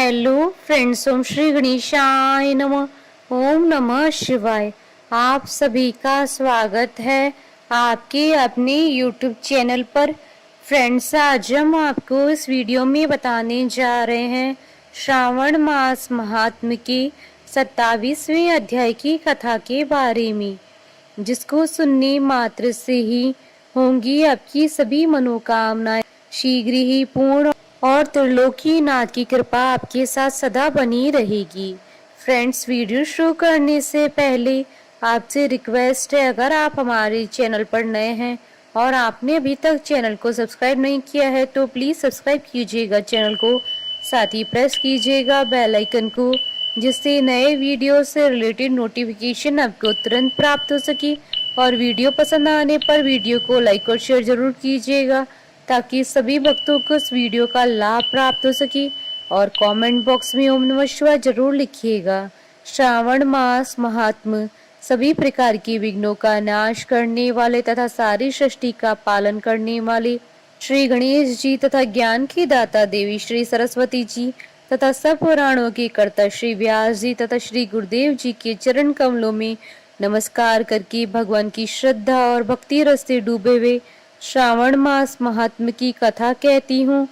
Hello friends, ओम श्री गणेशाय नमः। ओम नमः शिवाय। आप सभी का स्वागत है आपके अपने यूट्यूब चैनल पर। फ्रेंड्स, आज हम आपको इस वीडियो में बताने जा रहे हैं श्रावण मास महात्म्य के 27वें अध्याय की कथा के बारे में, जिसको सुनने मात्र से ही होंगी आपकी सभी मनोकामनाएं शीघ्र ही पूर्ण और त्रिलोकीनाथ की कृपा आपके साथ सदा बनी रहेगी। फ्रेंड्स, वीडियो शुरू करने से पहले आपसे रिक्वेस्ट है, अगर आप हमारे चैनल पर नए हैं और आपने अभी तक चैनल को सब्सक्राइब नहीं किया है तो प्लीज़ सब्सक्राइब कीजिएगा चैनल को, साथ ही प्रेस कीजिएगा बेल आइकन को, जिससे नए वीडियो से रिलेटेड नोटिफिकेशन आपको तुरंत प्राप्त हो सके। और वीडियो पसंद आने पर वीडियो को लाइक और शेयर जरूर कीजिएगा ताकि सभी भक्तों को इस वीडियो का लाभ प्राप्त हो सके। और कमेंट बॉक्स में ओम नमः शिवाय जरूर लिखिएगा। श्रावण मास महात्म्य सभी प्रकार के विघ्नों का नाश करने वाले तथा सारी सृष्टि का पालन करने वाले श्री गणेश जी तथा ज्ञान की दाता देवी श्री सरस्वती जी तथा सब पुराणों के कर्ता श्री व्यास जी तथा श्री गुरुदेव जी के चरण कमलों में नमस्कार करके भगवान की श्रद्धा और भक्ति रस से डूबे हुए श्रावण मास महात्म्य की कथा कहती हूँ।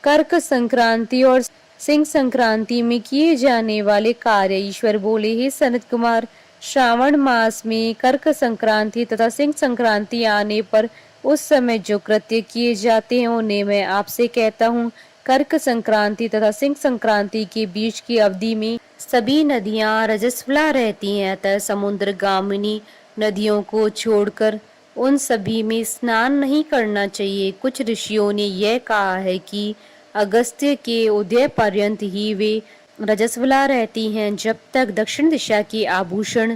कर्क संक्रांति और सिंह संक्रांति में किए जाने वाले कार्य। ईश्वर बोले, हे सनत कुमार, श्रावण मास में कर्क संक्रांति तथा सिंह संक्रांति आने पर उस समय जो कृत्य किए जाते हैं उन्हें मैं आपसे कहता हूँ। कर्क संक्रांति तथा सिंह संक्रांति के बीच की अवधि में सभी नदियां रजस्वला रहती हैं, अतः समुद्र गामिनी नदियों को छोड़कर उन सभी में स्नान नहीं करना चाहिए। कुछ ऋषियों ने यह कहा है कि अगस्त्य के उदय पर्यंत ही वे रजस्वला रहती हैं। जब तक दक्षिण दिशा के आभूषण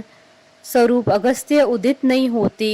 स्वरूप अगस्त्य उदित नहीं होते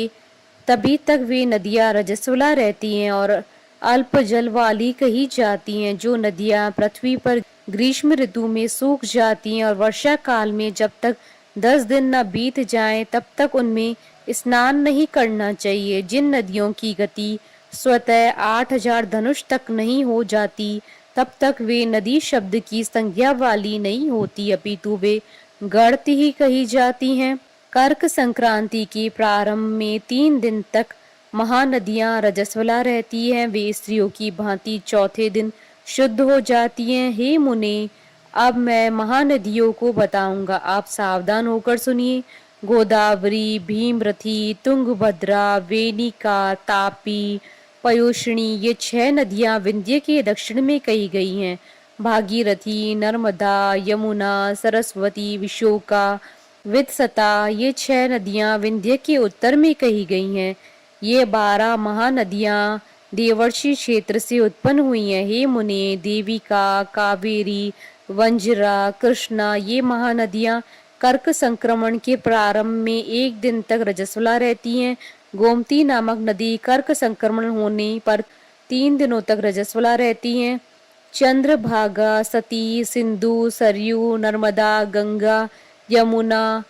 तभी तक वे नदियां रजस्वला रहती हैं और अल्प जल वाली कही जाती हैं। जो नदियां पृथ्वी पर ग्रीष्म ऋतु में सूख जाती हैं और वर्षा काल में जब तक 10 दिन न बीत जाएं तब तक उनमें स्नान नहीं करना चाहिए। जिन नदियों की गति स्वतः 8000 धनुष तक नहीं हो जाती तब तक वे नदी शब्द की संज्ञा वाली नहीं होती, अपितु वे गढ़ती ही कही जाती हैं। कर्क संक्रांति के प्रारंभ में 3 दिन तक महानदियां रजस्वला रहती हैं। वे स्त्रियों की भांति चौथे दिन शुद्ध हो जाती हैं। हे मुने, अब मैं महानदियों को बताऊंगा, आप सावधान होकर सुनिए। गोदावरी, भीमरथी, तुंगभद्रा, वेनिका, तापी, पयोष्णी, ये 6 नदियां विंध्य के दक्षिण में कही गई हैं। भागीरथी, नर्मदा, यमुना, सरस्वती, विशोका, वित्सता, ये 6 नदियां विंध्य के उत्तर में कही गई हैं। ये 12 महानदियां देवर्षि क्षेत्र से उत्पन्न हुई हैं। हे मुने, देविका, कावेरी, वंजरा, कृष्णा, ये महानदियां कर्क संक्रमण के प्रारंभ में 1 दिन तक रजस्वला रहती हैं। गोमती नामक नदी कर्क संक्रमण होने पर 3 दिनों तक रजस्वला रहती हैं। चंद्रभागा, सती, सिंधु, सरयू, नर्मदा, गंगा, यमुना,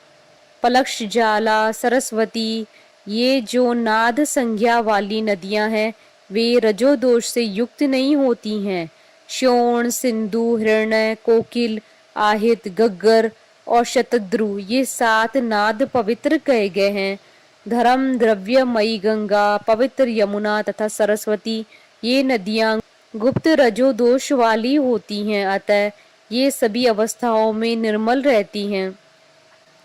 पलक्षजाला, सरस्वती, ये जो नाद संज्ञा वाली नदियां हैं वे रजोदोष से युक्त नहीं होती हैं। श्योण, सिंधु, हिरण्य, कोकिल, आहित, गग्गर और शतद्रु, ये 7 नाद पवित्र कहे गए हैं। धर्म द्रव्यमयी गंगा, पवित्र यमुना तथा सरस्वती, ये नदियां गुप्त रजोदोष वाली होती हैं, अतः ये सभी अवस्थाओं में निर्मल रहती हैं।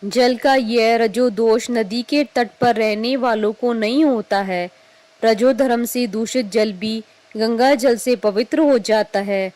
जल का यह रजोदोष नदी के तट पर रहने वालों को नहीं होता है। रजोधर्म से दूषित जल भी गंगा जल से पवित्र हो जाता है।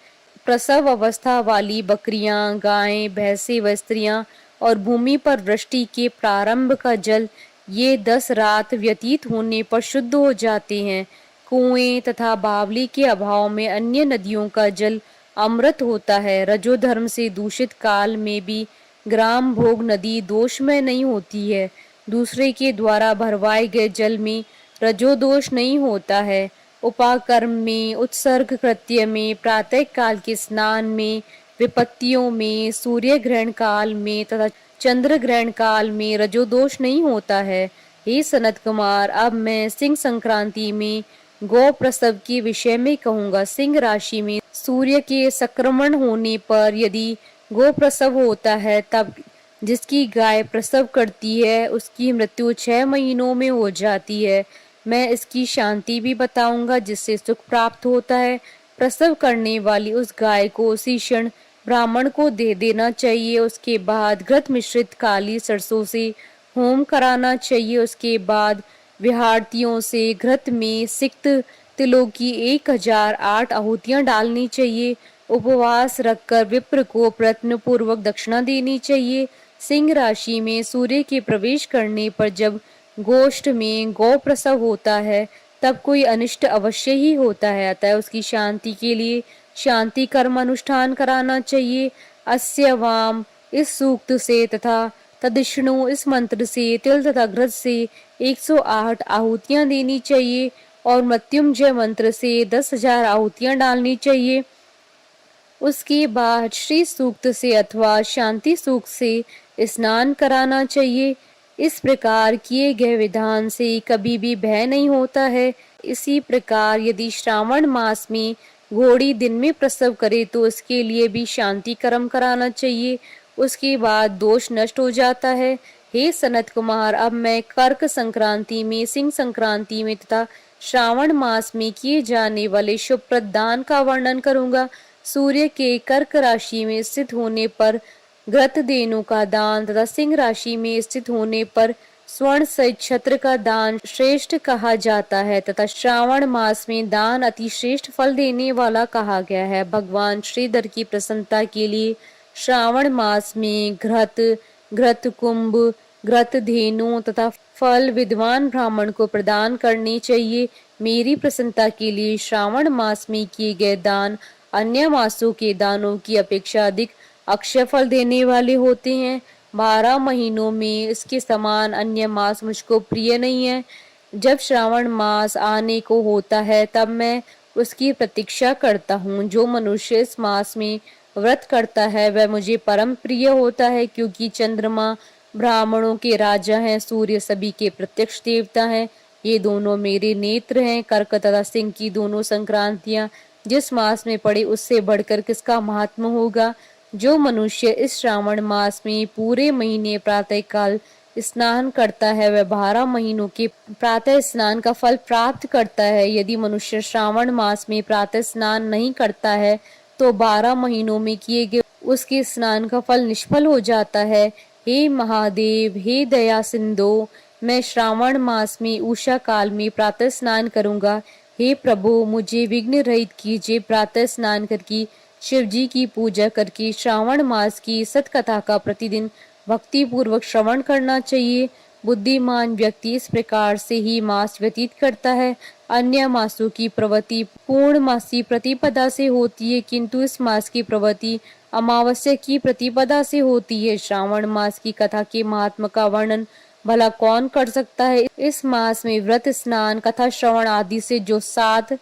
प्रसव अवस्था वाली बकरियां, गायें, भैंसें व स्त्रियां और भूमि पर वृष्टि के प्रारंभ का जल ये 10 रात व्यतीत होने पर शुद्ध हो जाते हैं। कुएं तथा बावली के अभाव में अन्य नदियों का जल अमृत होता है। रजोधर्म से दूषित काल में भी ग्राम भोग नदी दोषमय नहीं होती है। दूसरे के द्वारा भरवाए गए जल में रजोदोष नहीं होता है। उपाकर्म में, उत्सर्ग कृत्य में, प्रातः काल के स्नान में, विपत्तियों में, सूर्य ग्रहण काल में तथा चंद्र ग्रहण काल में रजोदोष नहीं होता है। हे सनत कुमार, अब मैं सिंह संक्रांति में गौ प्रसव के विषय में कहूंगा। सिंह राशि में सूर्य के संक्रमण होने पर यदि गो प्रसव होता है तब जिसकी गाय प्रसव करती है उसकी मृत्यु 6 महीनों में हो जाती है। मैं इसकी शांति भी बताऊंगा जिससे सुख प्राप्त होता है। प्रसव करने वाली उस गाय को उसी क्षण ब्राह्मण को दे देना चाहिए। उसके बाद घृत मिश्रित काली सरसों से होम कराना चाहिए। उसके बाद विहारतियों से घृत में सिक्त तिलों की 1008 आहुतियां डालनी चाहिए। उपवास रखकर विप्र को प्रयत्न पूर्वक दक्षिणा देनी चाहिए। सिंह राशि में सूर्य के प्रवेश करने पर जब गोष्ठ में गौ प्रसव होता है तब कोई अनिष्ट अवश्य ही होता है, अतः उसकी शांति के लिए शांति कर्म अनुष्ठान कराना चाहिए। अस्य वाम इस सूक्त से तथा तदिष्णु इस मंत्र से तिल तथा घृत से 108 आहुतियां देनी चाहिए और मृत्युंजय मंत्र से 10,000 आहुतियां डालनी चाहिए। उसके बाद श्री सूक्त से अथवा शांति सूक्त से स्नान कराना चाहिए। इस प्रकार किए गए विधान से कभी भी भय नहीं होता है। इसी प्रकार यदि श्रावण मास में घोड़ी दिन में प्रसव करे तो इसके लिए भी शांति कर्म कराना चाहिए। उसके बाद दोष नष्ट हो जाता है। हे सनत कुमार, अब मैं कर्क संक्रांति में, सिंह संक्रांति में तथा श्रावण मास में किए जाने वाले शुभ प्रदान का वर्णन करूंगा। सूर्य के कर्क राशि में स्थित होने पर घृत देनु का दान तथा सिंह राशि में स्थित होने पर स्वर्ण सहित छत्र का दान श्रेष्ठ कहा जाता है तथा श्रावण मास में दान अति श्रेष्ठ फल देने वाला कहा गया है। भगवान श्रीधर की प्रसन्नता के लिए श्रावण मास में घृत, घृत कुंभ, घृत धेनु तथा फल विद्वान ब्राह्मण को प्रदान करने चाहिए। मेरी प्रसन्नता के लिए श्रावण मास में किए गए दान अन्य मासों के दानों की अपेक्षा अधिक अक्षय फल देने वाले होते हैं। 12 महीनों में इसके समान अन्य मास मुझको प्रिय नहीं है। जब श्रावण मास आने को होता है तब मैं उसकी प्रतीक्षा करता हूँ। जो मनुष्य इस मास में व्रत करता है वह मुझे परम प्रिय होता है, क्योंकि चंद्रमा ब्राह्मणों के राजा हैं, सूर्य सभी के प्रत्यक्ष देवता हैं। ये दोनों मेरे नेत्र हैं। कर्क तथा सिंह की दोनों संक्रांतियां जिस मास में पड़े उससे बढ़कर किसका महात्मा होगा। जो मनुष्य इस श्रावण मास में पूरे महीने प्रातः काल स्नान करता है वह 12 महीनों के प्रातः स्नान का फल प्राप्त करता है। यदि मनुष्य श्रावण मास में प्रातः स्नान नहीं करता है तो 12 महीनों में किए गए उसके स्नान का फल निष्फल हो जाता है। हे महादेव, हे दया सिंधु, मैं श्रावण मास में उषा काल में प्रातः स्नान करूंगा। हे प्रभु, मुझे विघ्न रहित कीजिए। प्रातः स्नान करके शिव जी की पूजा करके श्रावण मास की सतकथा का प्रतिदिन भक्ति पूर्वक श्रवण करना चाहिए। बुद्धिमान व्यक्ति इस प्रकार से ही मास व्यतीत करता है। अन्य मासों की प्रवृत्ति पूर्णमासी प्रतिपदा से होती है, किंतु इस मास की प्रवृत्ति अमावस्या की प्रतिपदा से होती है। श्रावण मास की कथा के महात्मा का वर्णन भला कौन कर सकता है। इस मास में व्रत, स्नान, कथा श्रवण आदि से जो 7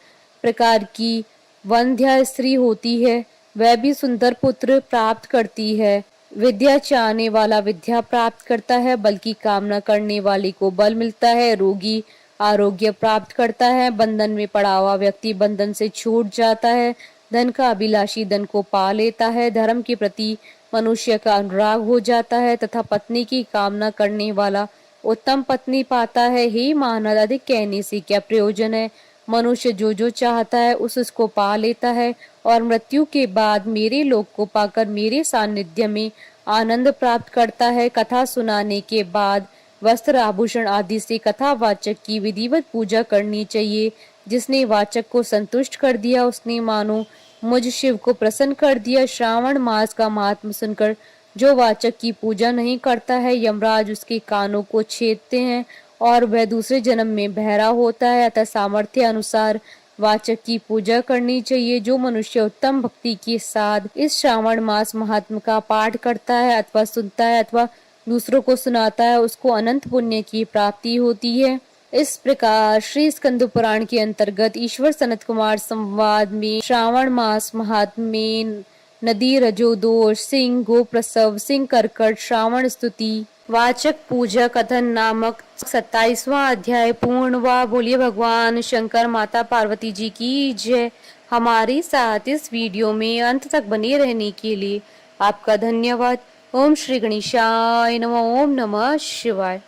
प्रकार की वंध्या स्त्री होती है वह भी सुंदर पुत्र प्राप्त करती है। विद्या चाहने वाला विद्या प्राप्त करता है, बल्कि कामना करने वाले को बल मिलता है। रोगी आरोग्य प्राप्त करता है, बंधन में पड़ा हुआ व्यक्ति बंधन से छूट जाता है। धन का अभिलाषी धन को पा लेता है। धर्म के प्रति मनुष्य का अनुराग हो जाता है तथा पत्नी की कामना करने वाला उत्तम पत्नी पाता है। हे मानव, अधिक कहने से क्या प्रयोजन है। मनुष्य जो जो चाहता है उसको पा लेता है और मृत्यु के बाद मेरे लोक को पाकर मेरे सानिध्य में आनंद प्राप्त करता है। कथा सुनाने के बाद वस्त्र, आभूषण आदि से कथावाचक की विधिवत पूजा करनी चाहिए। जिसने वाचक को संतुष्ट कर दिया उसने मानो मुझ शिव को प्रसन्न कर दिया। श्रावण मास का महात्म सुनकर जो वाचक की पूजा नहीं करता है यमराज उसके कानों को छेदते हैं और वह दूसरे जन्म में बहरा होता है। अतः सामर्थ्य अनुसार वाचक की पूजा करनी चाहिए। जो मनुष्य उत्तम भक्ति के साथ इस श्रावण मास महात्म का पाठ करता है अथवा सुनता है अथवा दूसरों को सुनाता है उसको अनंत पुण्य की प्राप्ति होती है। इस प्रकार श्री स्कंद पुराण के अंतर्गत ईश्वर सनत कुमार संवाद में श्रावण मास महात्म में नदी, रजो दोष, सिंह, गो प्रसव, सिंह कर्कट, श्रावण स्तुति, वाचक पूजा कथन नामक 27वां अध्याय पूर्ण हुआ। बोलिए भगवान शंकर माता पार्वती जी की जय। हमारे साथ इस वीडियो में अंत तक बने रहने के लिए आपका धन्यवाद। ओम श्री गणेशाय नमः। ओम नमः शिवाय।